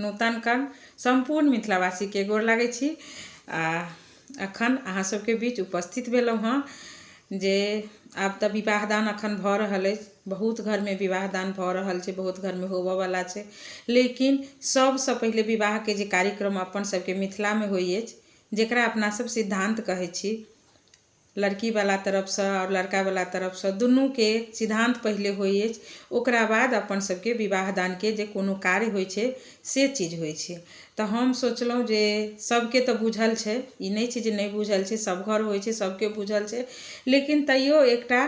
नूतन कर्ण संपूर्ण मिथिलावासी के गोर लागै छी। अखन अहाँ सबके बीच उपस्थित भेलहुँ हँ जे आब तऽ विवाह दान अखन भऽ रहल अछि। बहुत घर में विवाह दान भऽ रहल छै, बहुत घर में होबऽ वाला छै। लेकिन सबसँ पहिले विवाह के जे कार्यक्रम अपन सबके मिथिला में होइ अछि, जेकरा अपना सब सिद्धांत कहै छी, लड़की वाला तरफ से और लड़का वाला तरफ से दुनू के सिद्धांत पहले होइ अछि। ओकरा बाद अपन सबके विवाह दान के जे कोनो कार्य होइ छै से चीज होइ छै। तऽ हम सोचलहुँ जे सबके तऽ बुझल छै, ई नहीं छै जे नहीं बुझल छै, सब घर होइ छै, सबके बुझल छै। लेकिन तैयो एकटा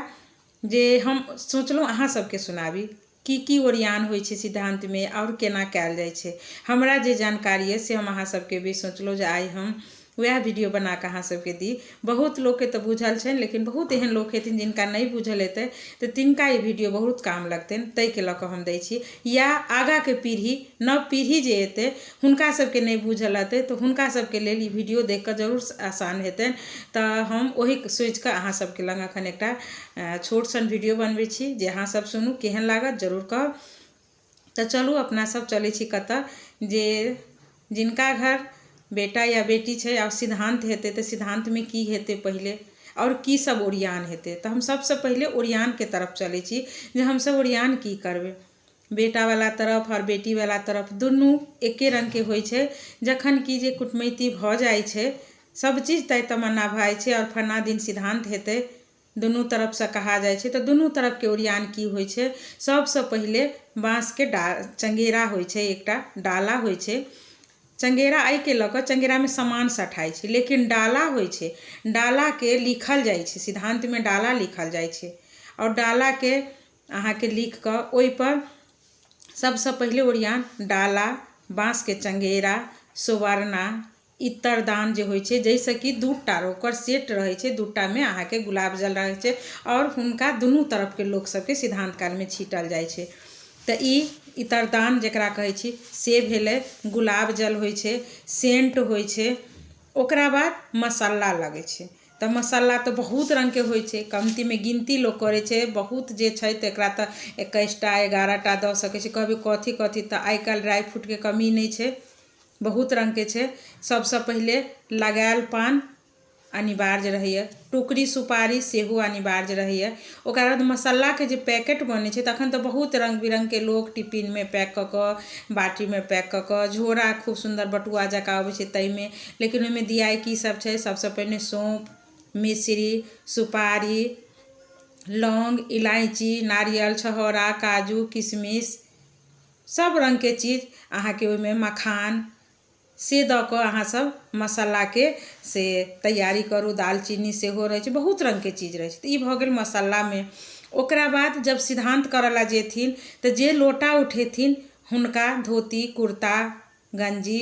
जे हम सोचलहुँ अहाँ सबके सुनाबी की ओरियान होइ छै सिद्धांत में और केना कयल जाइ छै। हमरा जे जानकारी है से हम अहाँ सबके भी सोचलहुँ जे आइ हम वह वीडियो बना के अहाँ सबके दी। बहुत लोग के तो बुझल छै, लेकिन बहुत एहन लोग हेथिन जिनका नहीं बुझल हेतै, तो तिनका ये वीडियो बहुत काम लगतनि, तै के लऽ कऽ हम दै छी। या आगा के पीढ़ी, नव पीढ़ी जे एतै हुनका सबके नहीं बुझल हेतै तो हुनका सबके लेल ई वीडियो देख कऽ जरूर आसान हेतनि। तऽ हम ओही सोचि कऽ अहाँ सबके लग अखन एकटा छोट सन वीडियो बनबै छी जे अहाँ सब सुनू, केहन लागत जरूर कहब। तऽ चलू अपना सब चलै छी कतऽ, जे जिनका घर बेटा या बेटी छै और सिद्धांत हेतै तऽ सिद्धांत में की हेतै पहले और की सब ओरियान हेतै। तऽ हम सबसे पहले ओरियान के तरफ चलै छी जे हम सब ओरियान की करबै। बेटा वाला तरफ और बेटी वाला तरफ दुनू एके रंग के होइ छै। जखन कि जे कुटमैती भऽ जाइ छै, सब चीज तय तमन्ना भऽ जाइ छै और फन्ना दिन सिद्धांत हेतै, दुनू तरफ से कहा जाइ छै। तऽ दुनू तरफ के ओरियान की होइ छै, सबसे पहले बाँस के चंगेरा होइ छै, एकटा डाला होइ छै। चंगेरा एहि के लऽ कऽ, चंगेरा में सामान सठाइ छै, लेकिन डाला होइ छै, डाला के लिखल जाइ छै, सिद्धांत में डाला लिखल जाइ छै। और डाला के अहाँ के लिख कऽ ओहि पर सबसे पहले ओरियान डाला, बाँस के चंगेरा, सुवरना, इत्तरदान जे होइ छै, जैसे कि दूटा ओकर सेट रहै छै, दूटा में अहाँ के गुलाब जल रहै छै और हुनका दुनू तरफ के लोग सबके सिद्धांत काल में छीटल जाइ छै। तऽ ई इत्तरदान जेकरा कहै छी से भेलै, गुलाब जल होइ छै, सेंट होइ छै। ओकरा बाद मसाला लगै छै। तऽ मसाला तऽ बहुत रंग के होइ छै, कमती में गिनती लोग करै छै, बहुत जे छै तेकरा तऽ 21टा 11टा दऽ सकै छै। कहबै कथी कथी, तऽ आइ काल्हि ड्राई फ्रूट के कमी नहीं छै, बहुत रंग के छै। सबसे पहले लगायल पान अनिवार्य रहैया, टुकड़ी सुपारी सेहो अनिवार्य रहैया। ओकरा बाद मसाला के जे पैकेट बनै छै तखन तऽ बहुत रंग बिरंग के लोग टिफिन में पैक कऽ कऽ, बाटी में पैक कऽ कऽ, झोरा खूब सुंदर बटुआ जकाँ अबै छै तै में। लेकिन ओहि में दियाई की सब छै, सबसे पहिने सौंफ, मिश्री, सुपारी, लौंग, इलायची, नारियल, छहोरा, काजू, किशमिश, सब रंग के चीज अहाँ के ओहि में मखान से दऽ कऽ अहाँ सब मसाला के से तैयारी करू। दालचीनी सेहो रहै छै, बहुत रंग के चीज रहै छै। तऽ ई भऽ गेल मसाला में। ओकरा बाद जब सिद्धांत करऽ ला जेथिन तऽ जे लोटा उठेथिन हुनका धोती, कुर्ता, गंजी,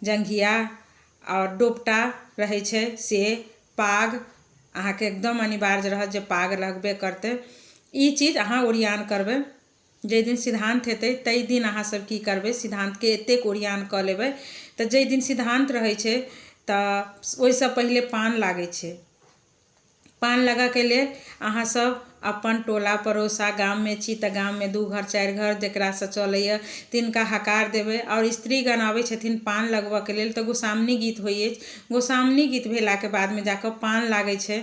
जंघिया और डोपटा रहै छै, से पाग अहाँ के एकदम अनिवार्य रहत जे पाग लगबे करतै। ई चीज अहाँ ओरियान करबै। जै दिन सिद्धांत हेतै तै दिन अहाँ सब की करबै, सिद्धांत के एतेक ओरियान कऽ लेबै। तऽ जै दिन सिद्धांत रहै छै तऽ ओहिसँ पहिले पान लागै छै। पान लगा के लेल अहाँ सब अपन टोला पड़ोसा, गाम में छी तऽ गाम में 2 घर 4 घर जेकरा से चलैया तिनका हकार देबै। और स्त्रीगण आबै छथिन पान लगबऽ के लेल तऽ गोसाउनी गीत होइ अछि। गोसाउनी गीत भेला के बाद में जाकऽ पान लागै छै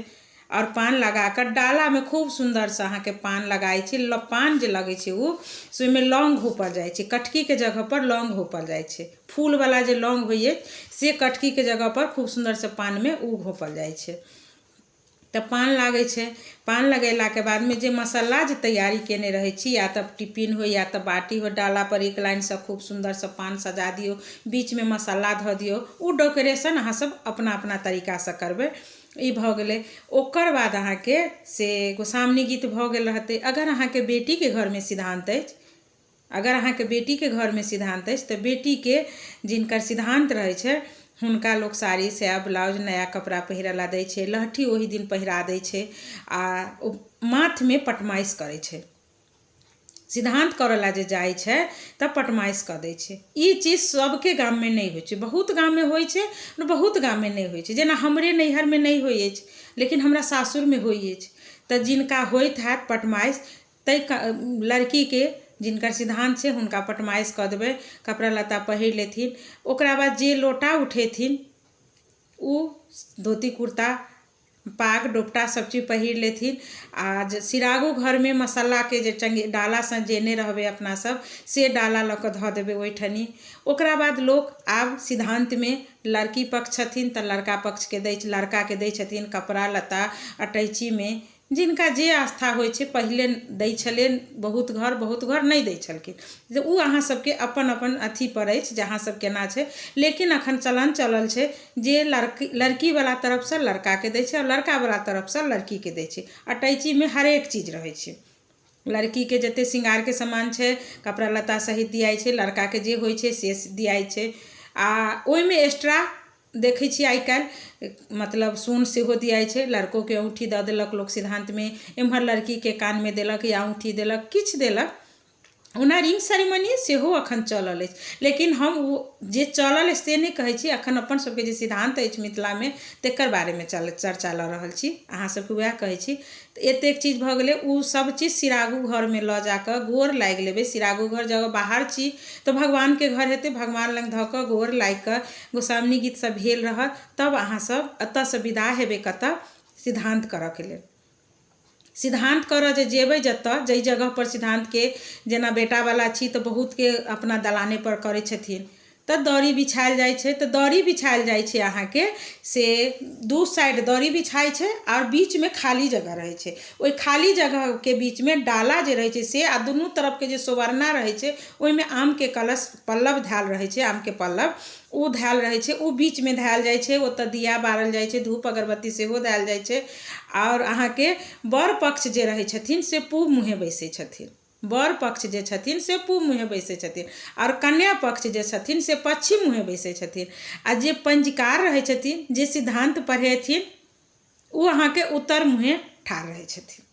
और पान लगा कर डाला में खूब सुंदर से अहाँ के पान लगाइ छै। पान जे लगै छै उ से ओहि में लौंग घोपल जाइ छै, कटकी के जगह पर लौंग घोपल जाइ छै। फूल वाला जे लौंग होइ अछि से कटकी के जगह पर खूब सुंदर से पान में उ घोपल जाइ छै। तऽ पान लागै छै। पान लगेला के बाद में जे मसाला जे तैयारी केने रहै छी, या तऽ टिफिन हो या तऽ बाटी हो, डाला पर एक लाइन से खूब सुंदर से पान सजा दियौ, बीच में मसाला धऽ दियौ। उ डेकोरेशन अहाँ सब अपना अपना तरीका से करबै। ई भऽ गेलै। ओकर बाद अहाँ के से गोसाउनी गीत भऽ गेल रहतै। अगर अहाँ के बेटी के घर में सिद्धांत अछि, अगर अहाँ के बेटी के घर में सिद्धांत अछि तऽ बेटी के जिनकर सिद्धांत रहै छै हुनका लोग साड़ी साया ब्लाउज नया कपड़ा पहिरे ला दै छै, लहठी ओही दिन पहिरा दै छै आ माथ में पटमाइश करै छै। सिद्धांत करऽ ला जे जाइ छै तऽ पटमाइश कऽ दै छै। ई चीज सबके गाम में नहीं होइ छै, बहुत गाम में होइ छै, बहुत गाम में नहीं होइ छै। जेना हमरे नैहर में नहीं होइ अछि, लेकिन हमरा सासुर में होइ अछि। तऽ जिनका होइत हैत पटमाइश तै लड़की के जिनकर सिद्धांत छै हुनका पटमाइश कऽ देबै, कपड़ा लत्ता पहिर लेथिन। ओकरा बाद जे लोटा उठेथिन उ धोती कुर्ता पाग डोपटा सब चीज पहिर लेथिन। आ सिरागो घर में मसाला के जे डाला सजेने रहबै अपना सब से डाला लऽ कऽ धऽ देबै ओहिठनी। ओकरा बाद लोग आब सिद्धांत में लड़की पक्ष छथिन तऽ लड़का पक्ष के लड़का के दै छथिन कपड़ा लत्ता अटैची में, जिनका जे आस्था होइ छै। पहिले दै छलै बहुत घर नहीं दै छलखिन, जे उ अहाँ सबके अपन अपन अथी पर अछि जे अहाँ सब केना छै। लेकिन अखन चलन चलल छै जे लड़की वाला तरफ से लड़का के दै छै और लड़का वाला तरफ से लड़की के दै छै। अटैची में हरेक चीज रहै छै, लड़की के जते श्रृंगार के सामान छै कपड़ा लत्ता सहित दियाई छै, लड़का के जे होइ छै से दियाई छै। आ ओहि में एक्स्ट्रा देखै छी आइ काल्हि मतलब सोन सेहो दियाई छै। लड़को के औँठी दऽ देलक लोक सिद्धांत में, एम्हर लड़की के कान में देलक या औँठी देलक, किछु देलक। ओना रिंग सेरेमनी सेहो अखन चलल अछि, लेकिन हम ओ जे चलल से नहीं कहै छी। अखन अपन सबके जे सिद्धांत अछि मिथिला में तेकर बारे में चर्चा लऽ रहल छी, अहाँ सबके वएह कहै छी। तऽ एतेक चीज भऽ गेलै, उ सब चीज सिरागू घर में लऽ जाकऽ गोर लागि लेबै। सिरागू घर जब बाहर छी तऽ भगवान के घर हेतै, भगवान लग धऽ कऽ गोर लागि कऽ गोसाउनी गीत सब भेल रहत, तब अहाँ सब एतऽ से विदा हेबै कतऽ सिद्धांत करऽ के लेल। सिद्धांत करऽ जे जेबै जतऽ जै जगह पर सिद्धांत के, जेना बेटा वाला छी तऽ बहुत के अपना दलाने पर करै छथिन तऽ दौरी बिछायल जाइ छै। तऽ दौरी बिछायल जाइ छै अहाँ के से दू साइड दौरी बिछाई छै और बीच में खाली जगह रहै छै। ओहि खाली जगह के बीच में डाला जे रहै छै से आ दुनू तरफ के जे सोवरना रहै छै ओहि में आम के कलश पल्लव धैल रहै छै, आम के पल्लव उ धैल रहै छै, उ बीच में धैल जाइ छै। ओतऽ दिया बारल जाइ छै, धूप अगरबत्ती सेहो धैल जाइ छै। और अहाँ के बर पक्ष जे रहै छथिन से पूब मुँहे बैसै छथिन, बर पक्ष जे छथिन से पूब मुँहे बैसै छथिन और कन्या पक्ष जे छथिन से पश्चिम मुँहे बैसै छथिन। आ जे पंजिकार रहै छथिन जे सिद्धांत पढ़ेथिन उ अहाँ के उत्तर मुँहे ठाढ़ रहै छथिन।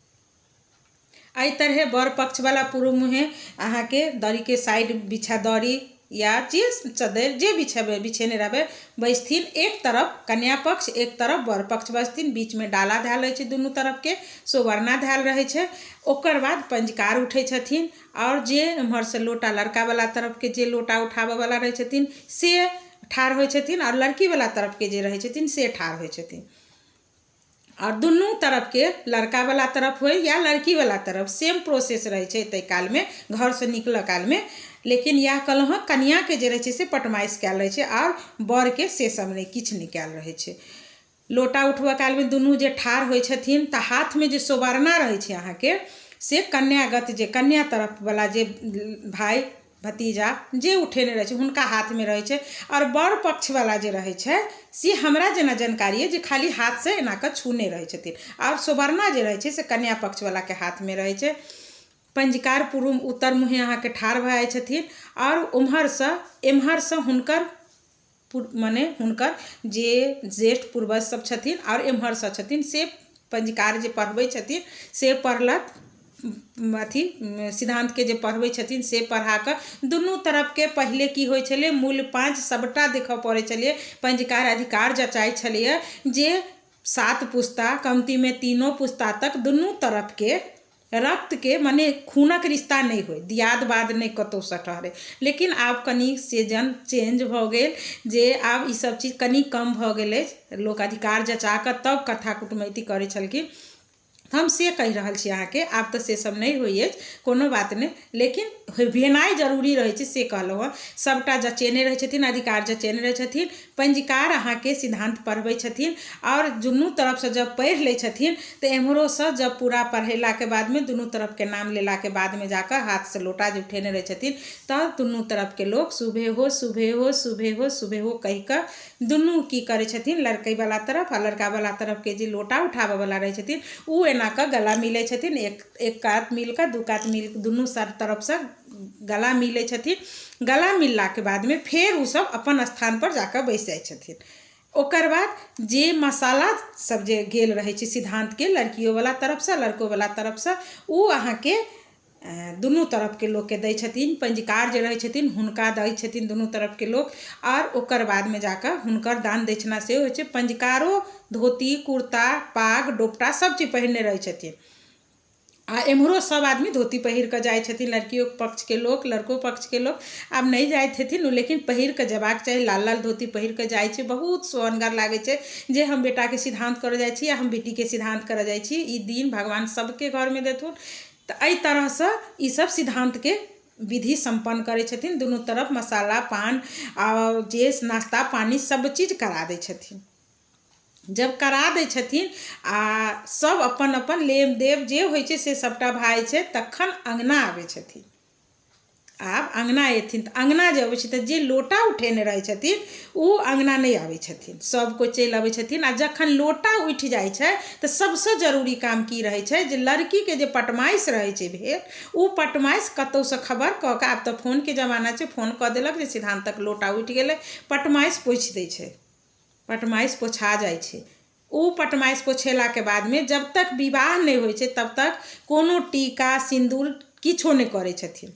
एहि तरहे बर पक्ष वाला पूर्व मुँहे अहाँ के दौरी के साइड बिछा दौरी या जे चद्दर जे बिछेने रहबै बैसथिन। एक तरफ कन्या पक्ष एक तरफ बर पक्ष बैसथिन, बीच में डाला धैल रहै छै, दुनू तरफ के सोवरना धैल रहै छै। ओकर बाद पंजकार उठै छथिन और जे एम्हर से लोटा लड़का वाला तरफ के जे लोटा उठाबऽ वाला रहै छथिन से ठाढ़ होइ छथिन और लड़की वाला तरफ के जे रहै छथिन से ठाढ़ होइ छथिन। और दुनू तरफ के लड़का वाला तरफ हो या लड़की वाला तरफ सेम प्रोसेस रहै छै तै काल में, घर से निकलऽ काल में। लेकिन इएह कहलहुँ हँ कन्या के जे रहै छै से पटमाइश कयल रहै छै और बर के से सब नहीं किछु नहीं कयल रहै छै। लोटा उठबऽ काल में दुनू जे ठाढ़ होइ छथिन तऽ हाथ में जे सोवरना रहै छै अहाँ के से कन्यागत जे कन्या तरफ वाला जे भाई भतीजा जे उठेने रहै छै हुनका हाथ में रहै छै। और बर पक्ष वाला जे रहै छै से हमरा जेना जानकारी है जे खाली हाथ से एना कऽ छूने रहै छथिन और सोवरना जे रहै छै से कन्या पक्ष वाला के हाथ में रहै छै। पंजिकार पूर्व उत्तर मुँहे अहाँ के ठाढ़ भऽ जाइ छथिन और उम्हर से एम्हर से हुनकर मने हुनकर जे ज्येष्ठ पूर्वज सब छथिन और एम्हर से छथिन से पंजिकार जे पढ़बै छथिन से पढ़लक, अथी सिद्धांत के जे पढ़बै छथिन से पढ़ा कऽ दुनू तरफ के पहिले की होइ छलै मूल पाँच सबटा देखऽ पड़ै छलै। पंजिकार अधिकार जचाई छलैए जे 7 पुस्ता कमती में 3 पुस्ता तक दुनू तरफ के रक्त के माने खूनक रिश्ता नहीं होय, दियाद बाद नहीं कतौ से ठहरे। लेकिन आब कनी सीजन चेंज भऽ गेल जे आब ई सब चीज कनी कम भऽ गेल अछि, लोक अधिकार जचा कऽ तब कथा कुटुमैती करै छलखिन। हम से कहि रहल छी अहाँ के, आब तऽ से सब नहीं होइ अछि, कोनो बात नहीं, लेकिन भेनाइ जरूरी रहै छै से कहलहुँ हँ। सबटा जचेने रहै छथिन, अधिकार जचेने रहै छथिन। पंजिकार अहाँ के सिद्धांत पढ़बै छथिन और दुनू तरफ से जब पढ़ि लै छथिन तऽ एम्हरो से जब पूरा पढ़ेला के बाद में दुनू तरफ के नाम लेला के बाद में जाकर हाथ से लोटा जे उठेने रहै छथिन तऽ दुनू तरफ के लोग शुभे हो शुभे हो शुभे हो शुभे हो कहि कऽ दुनू की करै छथिन, लड़की वाला तरफ आ लड़का वाला तरफ के जे लोटा उठाबऽ वाला रहै छथिन उ एना कऽ गला मिलै छथिन। एक कात मिल कऽ दू कात मिल दुनू तरफ से गला मिलै छथिन। गला मिलला के बाद में फेर उ सब अपन स्थान पर जाकर बैस जाइ छथिन। ओकर बाद जे मसाला सब जे गेल रहै छै सिद्धांत के लड़कियों वाला तरफ से लड़को वाला तरफ से उ अहाँ के दुनू तरफ के लोग के दै छथिन। पंजिकार जे रहै छथिन हुनका दै छथिन दुनू तरफ के लोग और ओकर बाद में जाकर हुनकर दान दक्षिणा से होइ छै। पंजिकारो धोती कुर्ता पाग डोपटा सब चीज पहिरने रहै छथिन आ एम्हरो सब आदमी धोती पहिर के जाए छथिन, लड़कियों पक्ष के लोग, लड़को पक्ष के लोग आब नहीं जाए छथिन, लेकिन पहिर के जेबाक चाही। लाल लाल धोती पहिर के जाए छै, बहुत सोहनगर लागे छै। जे हम बेटा के सिद्धांत करे जाए छी या हम बेटी के सिद्धांत करे जाए छी, ई दिन भगवान सबके घर में देथुन। तो एहि तरह से ई सब सिद्धांत के विधि संपन्न करे छथिन। दोनों तरफ मसाला पान और जे नाश्ता पानी सब चीज करा दै छथिन। जब करा दै छथिन आ सब अपन अपन लेम देव जे होइ छै से सबटा भाई छै, तखन अंगना आबै छथिन। आब अंगना एथिन तऽ अंगना जे अबै छै तऽ जे लोटा उठेने रहै छथिन ओ अंगना नहीं आबै छथिन, सब कोई चलि अबै छथिन। आ जखन लोटा उठि जाइ छै तऽ सबसे जरूरी काम की रहै छै, जे लड़की के जे पटमाइश रहै छै भेल, ओ पटमाइश कतौ से खबर कऽ के, आब तऽ फोन के जमाना छै, फोन कऽ देलक जे सिद्धांतक लोटा उठि गेलै, पटमाइश पोछि दै छै, पटमाइश पोछा जाइ छै। ओ पटमाइश पोछेला के बाद में जब तक विवाह नहीं होइ छै तब तक कोनो टीका सिंदूर किछो नहीं करै छथिन,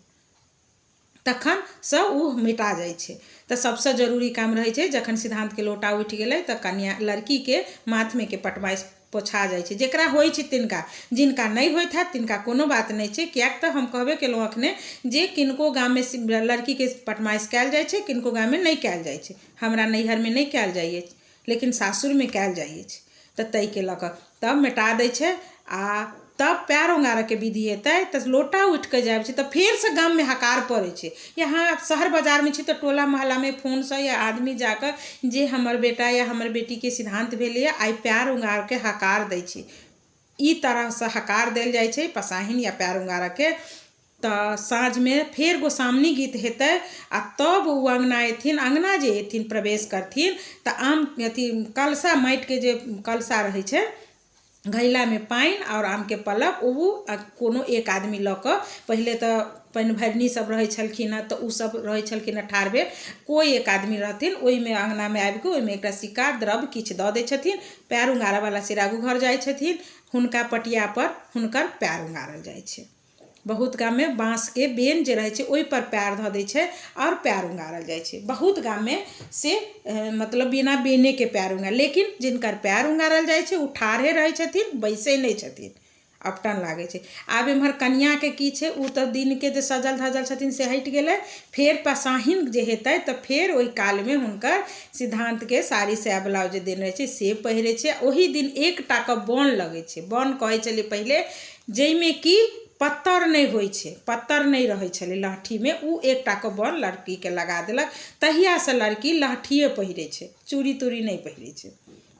तखन से ओ मिटा जाइ छै। तऽ सबसे जरूरी काम रहै छै जखन सिद्धांत के लोटा उठि गेलै तऽ कन्या लड़की के माथ में के पटमाइश पोछा जाइ छै। जेकरा होइ छै तिनका, जिनका नहीं होइत हैत तिनका कोनो बात नहीं छै। किएक तऽ हम कहबे केलहुँ अखने जे किनको गाम में लड़की के पटमाइश कयल जाइ छै, किनको गाम में नहीं कयल जाइ छै। हमरा नैहर में नहीं कयल जाइ अछि, लेकिन सासुर में कयल जाइ अछि। तऽ ताहि के लऽ कऽ तब मिटा दै छै। आ तब पैर उंगारऽ के विधि हेतै तऽ लोटा उठि के जाय छै तऽ फेर से गाम में हकार पड़ै छै। यहाँ शहर बाजार में छी तऽ टोला मोहल्ला में फोन से या आदमी जाकर जे हमर बेटा या हमर बेटी के सिद्धांत भेलै आइ पैर उंगार के हकार दै छी। ई तरह से हकार देल जाइ छै पसाहिन या पैर उंगारऽ के। तऽ साँझ में फेर गोसाउनी गीत हेतै आ तब ओ अंगना एथिन। अंगना जे एथिन प्रवेश करथिन तऽ आम अथी कलशा, माटि के जे कलशा रहै छै, घैला में पानि और आम के पल्लव, ओ कोनो एक आदमी लऽ कऽ, पहिले तऽ पानि भरनी सब रहै छलखिन हँ तऽ ओ सब रहै छलखिन हँ ठाढ़ भेल, कोई एक आदमी रहथिन ओहिमे अंगना में आबि कऽ ओहिमे एकटा सिक्का द्रव्य किछु दऽ दै छथिन। पैर उंगारऽ वाला सिरागू घर जाइ छथिन, हुनका पटिया पर हुनकर पैर उंगारल जाइ छै। बहुत गाम में बाँस के बेन जे रहै छै ओहि पर पैर धऽ दै छै और पैर उंगारल जाइ छै। बहुत गाम में से मतलब बिना बेने के पैर उंगार, लेकिन जिनकर पैर उंगारल जाइ छै ओ ठाढ़े रहै छथिन, बैसै नहीं छथिन, अपटन लागे छै। आब एम्हर कन्या के की छै, ओ तऽ दिन के जे सजल धजल छथिन से हटि गेलै। फेर पसाहिन जे हेतै तऽ फेर ओहि काल में हुनकर सिद्धांत के साड़ी साया ब्लाउज जे देने रहै छै से पहिरै छै। ओहि दिन एकटा के बन लगै छै, बन कहै छलै पहिले, जाहिमे कि पत्तर नहीं होइ छै, पत्तर नहीं रहै छलै लहठी में, ओ एकटा के बन लड़की के लगा देलक। तहिया से लड़की लहठिए पहिरै छै, चूड़ी तूड़ी नहीं पहिरै छै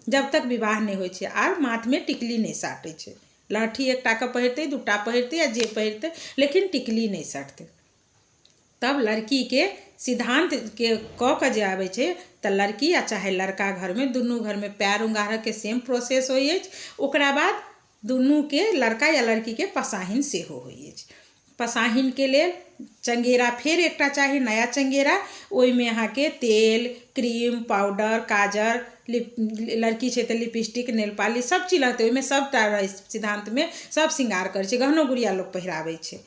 जब तक विवाह नहीं होइ छै, आर माथ में टिकली नहीं साटै छै। लहठी एकटा के पहिरतै, दूटा पहिरतै या जे पहिरतै, लेकिन टिकली नहीं साटतै। तब लड़की के सिद्धांत के कऽ के जे आबै छै तऽ लड़की या चाहे लड़का घर में, दुनू घर में पैर उंगारऽ के सेम प्रोसेस होइ अछि। ओकरा बाद दुनू के, लड़का या लड़की के पसाहिन सेहो होइ अछि। पसाहिन के लेल चंगेरा फेर एकटा चाही, नया चंगेरा। ओहिमे अहाँके तेल, क्रीम, पाउडर, काजर, लड़की छै तऽ लिपस्टिक, नेल पालिश सब चीज रहतै ओहिमे। सबटा रहै सिद्धांत में, सब श्रृंगार करै छै, गहनो गुड़िया लोग पहिराबै छै।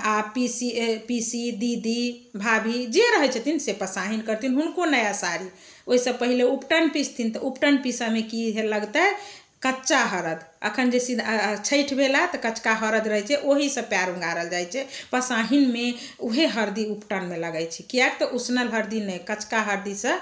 आ पीसी दीदी भाभी जे रहै छथिन से पसाहिन करथिन, हुनको नया साड़ी। ओहिसँ पहिले उपटन पीसथिन तऽ उपटन पीसऽ में की लगतै, कच्चा हरद। अखन जे छठि भेला तऽ कचका हरद रहै छै, ओहीसँ पैर उंगारल जाइ छै। पसाहिन में उहे हरदी उपटन में लगै छै, किएक तऽ उसनल हरदी नहीं, कचका हरदी से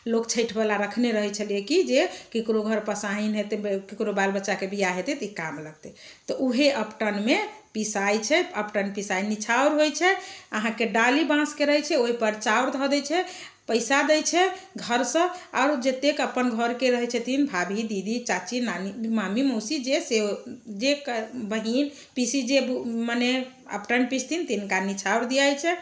लोग छठि वाला रखने रहै छलिए कि जे केकरो घर पसाहिन हेतै, केकरो बाल बच्चा के बियाह हेतै तऽ ई काम लगतै। तऽ उहे अपटन में पिसाइ छै। अपटन पिसाइ निछाउर होइ छै, अहाँके डाली बाँस के रहै छै, ओहि पर चाउर धऽ दै छै, पैसा दै छै घर से। और जतेक अपन घर के रहै छथिन भाभी दीदी चाची नानी मामी मौसी जे बहिन पीसी जे मने अपटन पीसथिन तिनका निछाउर दियाइ छै।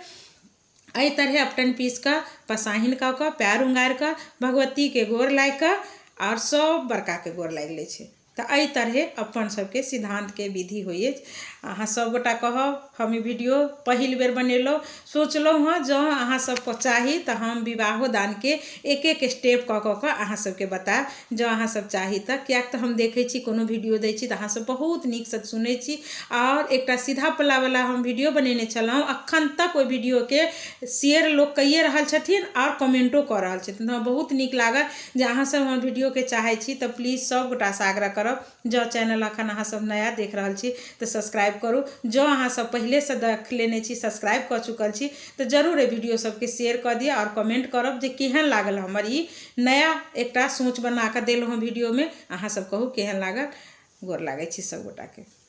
एहि तरह अपटन पीस कऽ पसाहिन कऽ कऽ पैर उंगारि कऽ भगवती के गोर लागि कऽ और सब बड़का के गोर लागि लै छै। तऽ एहि तरह अपन सबके सिद्धांत के विधि होइ अछि। अहाँ सब गोटा कहब हम ई वीडियो पहिल बेर बनेलहुँ, सोचलहुँ हँ जँ अहाँ सबके चाही तऽ हम विवाहो दान के एक एक स्टेप कऽ कऽ अहाँ सबके बताएब, जँ अहाँ सब चाही तऽ। किएक तऽ हम देखै छी कोनो वीडियो दै छी तऽ अहाँ सब बहुत नीक से सुनै छी। और एकटा सीधा पल्ला वाला हम वीडियो बनेने छलहुँ, अखन तक ओहि वीडियो के शेयर लोग कैए रहल छथिन और कमेंटो कऽ रहल छथिन। हमरा बहुत नीक लागल जे अहाँ सब हमर वीडियो के चाहै छी, तऽ प्लीज सब गोटा से आग्रह करब। जो चैनल अखन अहाँ सब नया देख रहल छी तो सब्सक्राइब करू। जो अहाँ सब पहले से देख लेने छी, सब्सक्राइब कर चुकल छी, तो जरूर ये वीडियो सबके शेयर कर दिया और कमेंट करब जे केहन लागल हमर ई नया एकटा सोच बना के देलहुँ वीडियो में। अहाँ सब कहू केहन लागल। गोर लागै छी सब गोटा के।